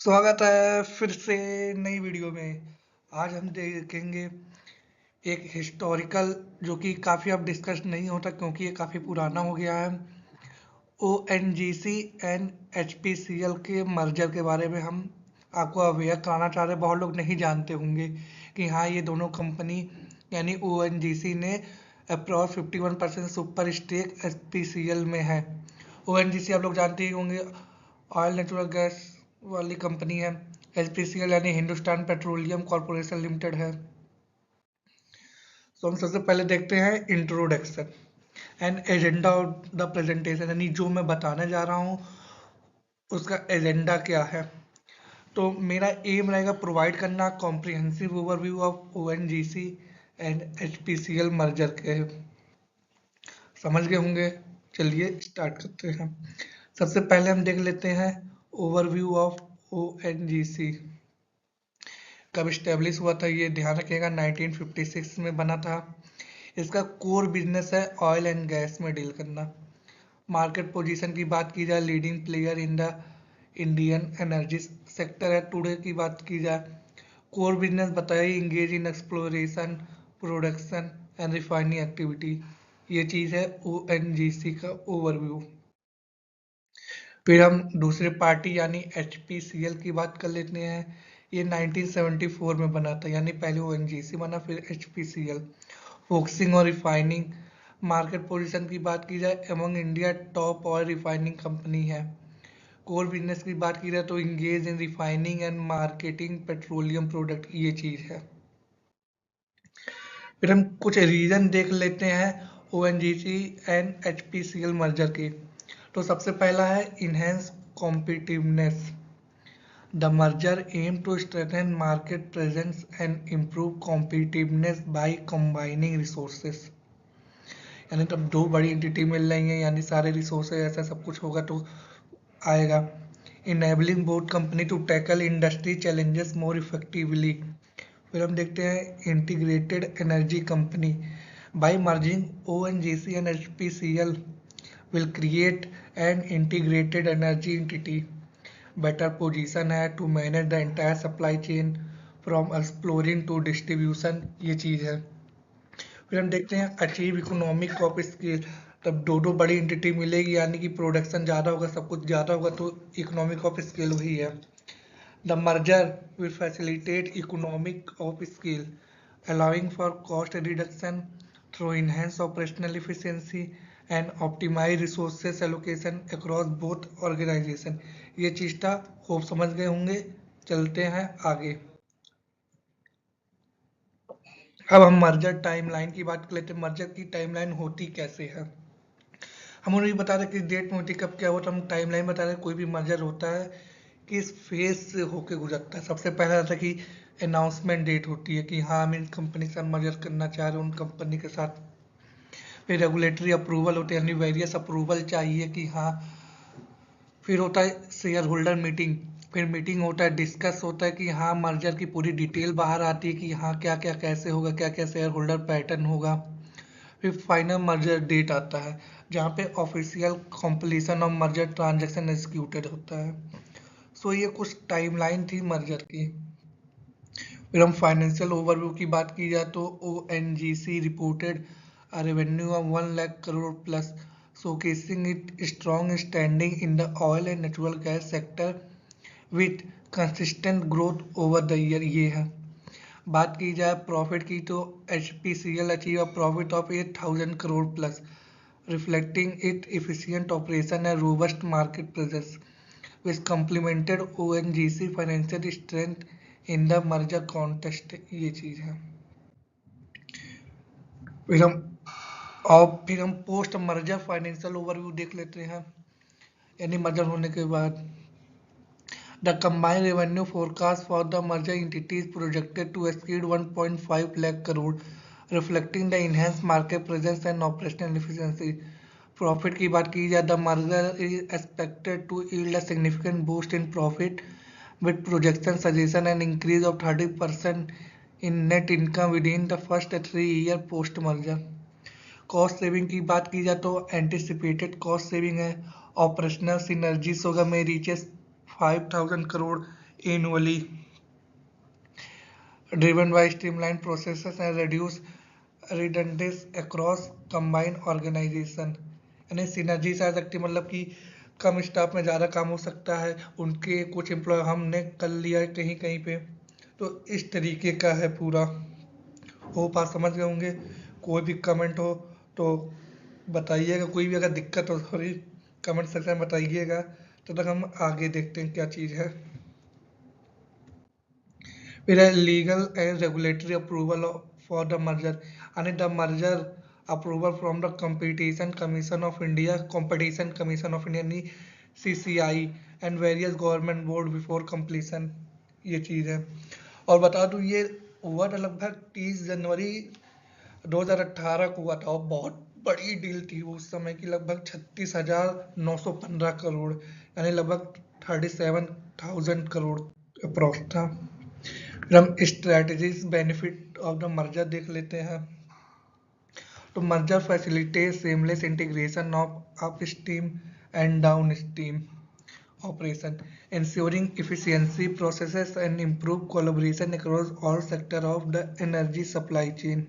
स्वागत है फिर से नई वीडियो में। आज हम देखेंगे एक हिस्टोरिकल जो कि काफ़ी अब डिस्कस नहीं होता क्योंकि ये काफ़ी पुराना हो गया है। O N G C and H P C L के मर्जर के बारे में हम आपको अवेयर कराना चाह रहे हैं। बहुत लोग नहीं जानते होंगे कि हाँ, ये दोनों कंपनी यानी ओ एन जी सी ने approx 51% super stake H P C L में है। ओ एन जी सी आप लोग जानते ही होंगे, ऑयल नेचुरल गैस वाली कंपनी है। एच पी सी एल यानी हिंदुस्तान पेट्रोलियम कॉरपोरेशन लिमिटेड है। तो हम सबसे पहले देखते हैं introduction and agenda of the presentation, यानी जो मैं बताने जा रहा हूँ उसका एजेंडा क्या है। तो मेरा एम रहेगा प्रोवाइड करना comprehensive overview of O N G C and H P C L merger के। समझ गए होंगे। चलिए स्टार्ट करते हैं। सबसे पहले हम देख लेते हैं overview of O N G C कब स्टेब्लिश हुआ था। ये ध्यान रखिएगा 1956 में बना था। इसका कोर बिजनेस है ऑयल एंड गैस में डील करना। मार्केट पोजीशन की बात की जाए, leading player in the Indian energy sector है। टुडे की बात की जाए, कोर बिजनेस बताइए engage in exploration, production and refining activity. ये चीज़ है ओ एन जी सी का ओवरव्यू। फिर हम दूसरे पार्टी यानी एच पी सी एल की बात कर लेते हैं। ये 1974 में बना था, यानी पहले ओ एन जी सी बना फिर H P C L. Focusing और रिफाइनिंग। मार्केट पोजीशन की बात की जाए, among India top oil refining company है। कोर बिजनेस की बात की जाए तो engage in refining and marketing petroleum product, ये चीज़ है। फिर हम कुछ रीजन देख लेते हैं O N G C and H P C L merger के। तो सबसे पहला है enhance competitiveness. The merger aimed to strengthen market presence and improve competitiveness by combining resources। यानी तब दो बड़ी एंटिटी मिल रही हैं, यानी सारे रिसोर्सेज ऐसा सब कुछ होगा तो आएगा। Enabling both company to tackle industry challenges more effectively। फिर हम देखते हैं integrated energy company. By merging ONGC and HPCL will create an integrated energy entity। Better position है to manage the entire supply chain from exploring to distribution, ये चीज़ है। फिर हम देखते हैं अचीव इकोनॉमिक ऑफ स्केल। तब दो दो बड़ी एंटिटी मिलेगी यानी कि प्रोडक्शन ज़्यादा होगा, सब कुछ ज़्यादा होगा, तो इकोनॉमिक ऑफ स्केल वही है। The merger will facilitate economic of scale allowing for cost reduction through enhanced operational efficiency and optimize resources allocation across both organization। ये चीज़ था, होप समझ गए होंगे। चलते हैं आगे। अब हम मर्जर टाइमलाइन की बात कर लेते हैं। मर्जर की टाइमलाइन होती कैसे है। हम उन्हें बता रहे किस डेट में होती, कब क्या होता, हम टाइमलाइन बता रहे। कोई भी मर्जर होता है किस फेज से होके गुजरता है। सबसे पहला आता है कि अनाउंसमेंट डेट होती है कि हाँ हम इन कंपनी से मर्जर करना चाह रहे हैं उन कंपनी के साथ। फिर रेगुलेटरी अप्रूवल होते हैं, यानी वेरियस अप्रूवल चाहिए कि हाँ। फिर होता है शेयर होल्डर मीटिंग। फिर मीटिंग होता है, डिस्कस होता है कि हाँ मर्जर की पूरी डिटेल बाहर आती है कि हाँ क्या क्या कैसे होगा, क्या क्या शेयर होल्डर पैटर्न होगा। फिर फाइनल मर्जर डेट आता है जहाँ पे official completion of merger transaction executed होता है। सो ये कुछ टाइमलाइन थी मर्जर की। फिर हम फाइनेंशियल ओवरव्यू की बात की जाए तो O N G C reported a revenue of 1 lakh crore plus, showcasing its strong standing in the oil and natural gas sector with consistent growth over the year। ये है। बात की जाए प्रॉफिट की तो H P C L achieve a profit of 8,000 crore plus, reflecting its efficient operation and robust market presence, which complemented ONGC financial strength in the merger context। ये चीज़ है। फिर हम पोस्ट मर्जर फाइनेंशियल ओवरव्यू देख लेते हैं, यानी मर्जर होने के बाद। The combined revenue forecast for the merger entity is projected to exceed 1.5 lakh crore, reflecting the enhanced market presence and operational efficiency। Profit की बात की जाए, the merger is expected to yield a significant boost in profit with projection suggestion an increase of 30% in net income within the first 3 year post merger। Cost saving की बात की जाए तो anticipated cost saving है। Operational synergies होगा में reaches 5,000 crore annually, driven by streamlined processes and reduce redundancy across combined organization। यानी synergies आ सकती है, मतलब कि कम स्टाफ में ज़्यादा काम हो सकता है, उनके कुछ एम्प्लॉय हमने कर लिया है कहीं कहीं पे। तो इस तरीके का है पूरा। होप आप समझ गए होंगे। कोई भी कमेंट हो तो बताइएगा, कोई भी अगर दिक्कत हो सॉरी कमेंट सेक्शन में बताइएगा। तब तक हम आगे देखते हैं क्या चीज़ है। फिर है legal and regulatory approval for the merger, यानी the merger approval from the competition commission of India, competition commission of India यानी CCI and various government board before completion, ये चीज़ है। और बता दूं ये हुआ था लगभग 30 जनवरी 2018 को हुआ था, और बहुत बड़ी डील थी वो उस समय की, लगभग 36,915 करोड़, यानी लगभग 37,000 करोड़ अप्रोक्स था। फिर हम strategies benefit of the merger देख लेते हैं। तो merger facilitate seamless integration of upstream and downstream operation, ensuring efficiency processes and improve collaboration across all sectors of the energy supply chain।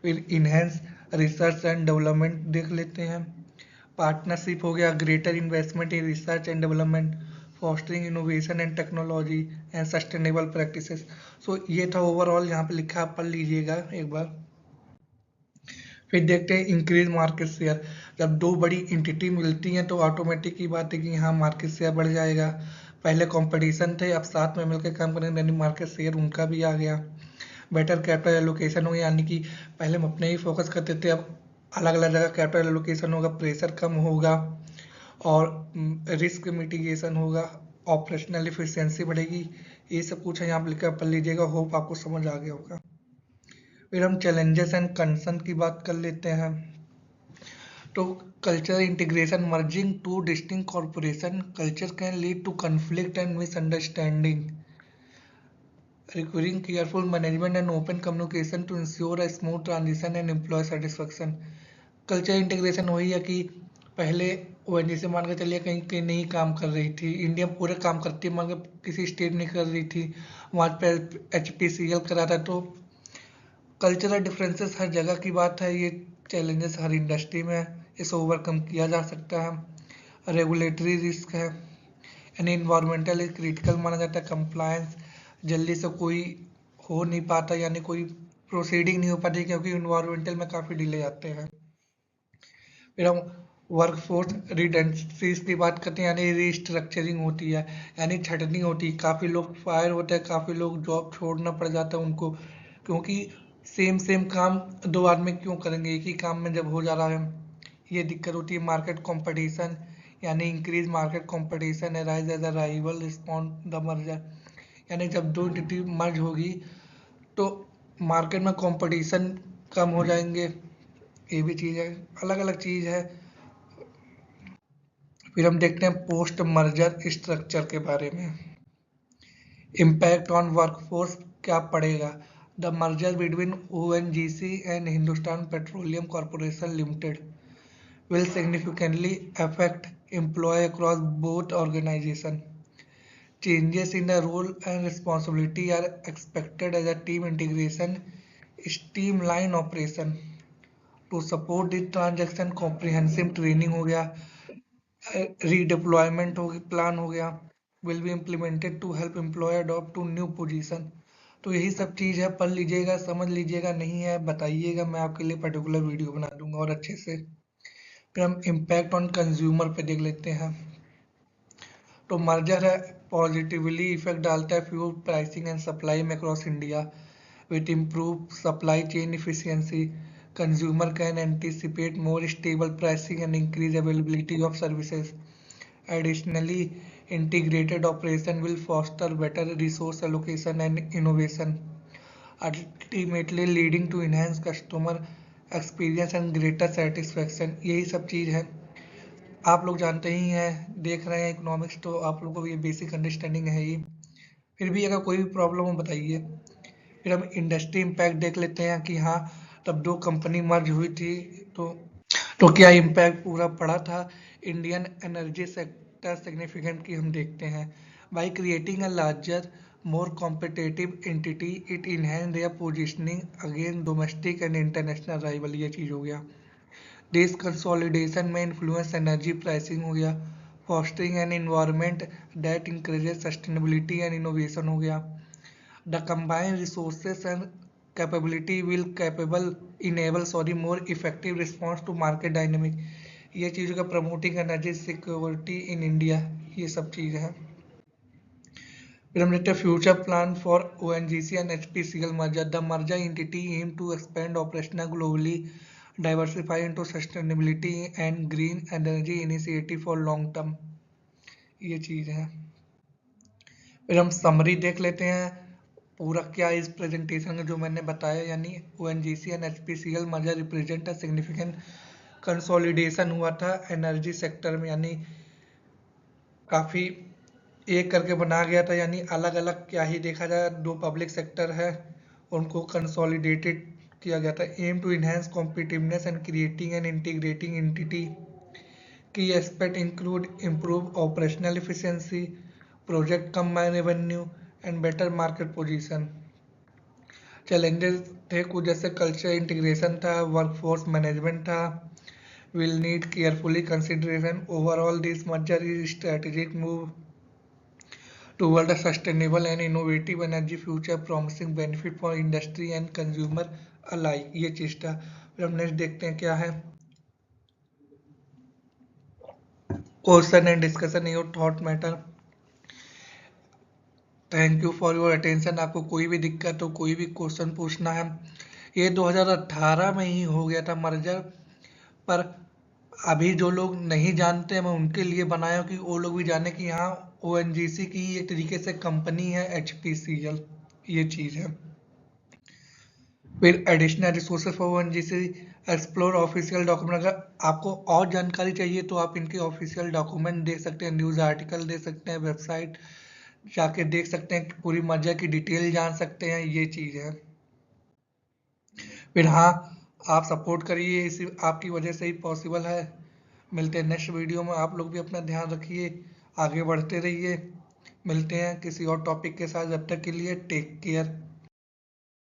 फिर enhance research and development देख लेते हैं। Partnership हो गया, greater investment in research and development, fostering innovation and technology and sustainable practices. So ये था overall, यहाँ पे लिखा आप पढ़ लीजिएगा एक बार। फिर देखते हैं इंक्रीज मार्केट शेयर। जब दो बड़ी एंटिटी मिलती हैं तो ऑटोमेटिक की बात है कि यहाँ मार्केट शेयर बढ़ जाएगा। पहले कंपटीशन थे, अब साथ में मिलकर काम करेंगे यानी मार्केट शेयर उनका भी आ गया। बेटर कैपिटल एलोकेशन हो गया, यानी कि पहले हम अपने ही फोकस करते थे, अब अलग अलग जगह कैपिटल एलोकेशन होगा, प्रेशर कम होगा और रिस्क मिटिगेशन होगा, ऑपरेशनल इफिशियंसी बढ़ेगी। ये सब कुछ है यहाँ पर लिखकर पढ़ लीजिएगा। होप आपको समझ आ गया होगा। फिर हम चैलेंजेस एंड कंसर्न की बात कर लेते हैं। तो culture integration, merging two distinct corporation culture can lead to conflict and misunderstanding, requiring careful management and open communication to ensure a smooth transition and employee satisfaction। Culture integration वही है कि पहले ONGC मान के चलिए कहीं कहीं नहीं काम कर रही थी, इंडिया पूरे काम करती है, मान के किसी स्टेट नहीं कर रही थी, वहाँ पे HPCL करा था। तो कल्चरल डिफरेंसेस हर जगह की बात है, ये चैलेंजेस हर इंडस्ट्री में है, इसे ओवरकम किया जा सकता है। रेगुलेटरी रिस्क है, यानी इन्वायरमेंटल क्रिटिकल माना जाता है, कंप्लायंस जल्दी से कोई हो नहीं पाता, यानी कोई प्रोसीडिंग नहीं हो पाती क्योंकि इन्वायरमेंटल में काफ़ी डिले आते हैं। फिर हम वर्कफोर्स रिडेंडेंसीज की बात करते हैं, यानी रिस्ट्रक्चरिंग होती है, यानी छटनी होती है, काफ़ी लोग फायर होते हैं, काफ़ी लोग जॉब छोड़ना पड़ जाता है उनको, क्योंकि सेम सेम काम दो आदमी क्यों करेंगे, एक ही काम में जब हो जा रहा है, ये दिक्कत होती है। मार्केट कंपटीशन, यानी increase market competition arise as a rival respond the merger, यानी जब दो एंटिटी मर्ज होगी तो मार्केट में कंपटीशन कम हो जाएंगे, ये भी चीज़ है, अलग अलग चीज़ है। फिर हम देखते हैं पोस्ट मर्जर स्ट्रक्चर के बारे में। इम्पैक्ट ऑन वर्कफोर्स क्या पड़ेगा। The merger between ONGC and Hindustan petroleum corporation limited will significantly affect employee across both organizations. Changes in the role and responsibility are expected as a team integration streamline operation। to support this transaction comprehensive training हो गया, redeployment हो plan हो गया, will be implemented to help employee adopt to new position। तो यही सब चीज़ है, पढ़ लीजिएगा, समझ लीजिएगा, नहीं है बताइएगा, मैं आपके लिए पर्टिकुलर वीडियो बना दूंगा और अच्छे से। फिर हम इम्पैक्ट ऑन कंज्यूमर पे देख लेते हैं। तो मर्जर है पॉजिटिवली इफेक्ट डालता है फ्यूल प्राइसिंग एंड सप्लाई में across India with improve supply chain efficiency. Consumer can anticipate more stable pricing and increase availability of services. Additionally integrated operation will foster better resource allocation and innovation, ultimately leading to enhanced customer experience and greater satisfaction। यही सब चीज़ है, आप लोग जानते ही हैं, देख रहे हैं इकोनॉमिक्स, तो आप लोगों को ये बेसिक अंडरस्टैंडिंग है ही। फिर भी अगर कोई भी प्रॉब्लम हो बताइए। फिर हम इंडस्ट्री इम्पैक्ट देख लेते हैं कि हाँ तब दो कंपनी मर्ज हुई थी तो क्या इम्पैक्ट पूरा पड़ा था। इंडियन एनर्जी सेक्टर सिग्निफिकेंट की हम देखते हैं। By creating a larger, more competitive entity, it enhance their positioning against domestic and international rival। ये चीज हो गया। This consolidation में influence energy pricing हो गया। Fostering an environment that encourages sustainability and innovation हो गया। The combined resources and capability will capable enable more effective response to market dynamic। ये चीज़ों का promoting energy security in India, ये सब चीज़ है। फिर हम देखते हैं future plan for ONGC and HPCL merger। The merger entity aim to expand operational globally, diversify into sustainability and green energy initiative for long term। ये चीज़ है। फिर हम समरी देख लेते हैं पूरा क्या इस प्रेजेंटेशन में जो मैंने बताया, यानी ONGC and HPCL merger represent a significant consolidation हुआ था एनर्जी सेक्टर में, यानी काफ़ी एक करके बना गया था, यानी अलग अलग क्या ही देखा जाए, दो पब्लिक सेक्टर है उनको कंसोलिडेटेड किया गया था। Aim to enhance competitiveness and creating and integrating entity. Key aspect include improve operational efficiency, project combine revenue and better market position. Challenges थे कुछ जैसे कल्चर इंटीग्रेशन था, वर्कफोर्स मैनेजमेंट था, will need carefully consideration. Overall this merger is strategic move toward a sustainable and innovative energy future promising benefit for industry and consumer alike। ये चीज था। फिर हम नेक्स्ट देखते हैं क्या है, question and discussion your thought matter. Thank you for your attention. आपको कोई भी दिक्कत हो, कोई भी क्वेश्चन पूछना है, ये 2018 में ही हो गया था मर्जर, पर अभी जो लोग नहीं जानते मैं उनके लिए बनाया कि वो लोग भी जाने कि यहाँ ONGC की एक तरीके से कंपनी है HPCL, ये चीज़ है। फिर additional resources for ONGC, explore official document. अगर आपको और जानकारी चाहिए तो आप इनके ऑफिशियल डॉक्यूमेंट देख सकते हैं, न्यूज़ आर्टिकल देख सकते हैं, वेबसाइट जाके देख सकते हैं, पूरी मर्जर की डिटेल जान सकते हैं, ये चीज़ है। फिर हाँ, आप सपोर्ट करिए, इसी आपकी वजह से ही पॉसिबल है। मिलते हैं नेक्स्ट वीडियो में। आप लोग भी अपना ध्यान रखिए, आगे बढ़ते रहिए। मिलते हैं किसी और टॉपिक के साथ, जब तक के लिए टेक केयर।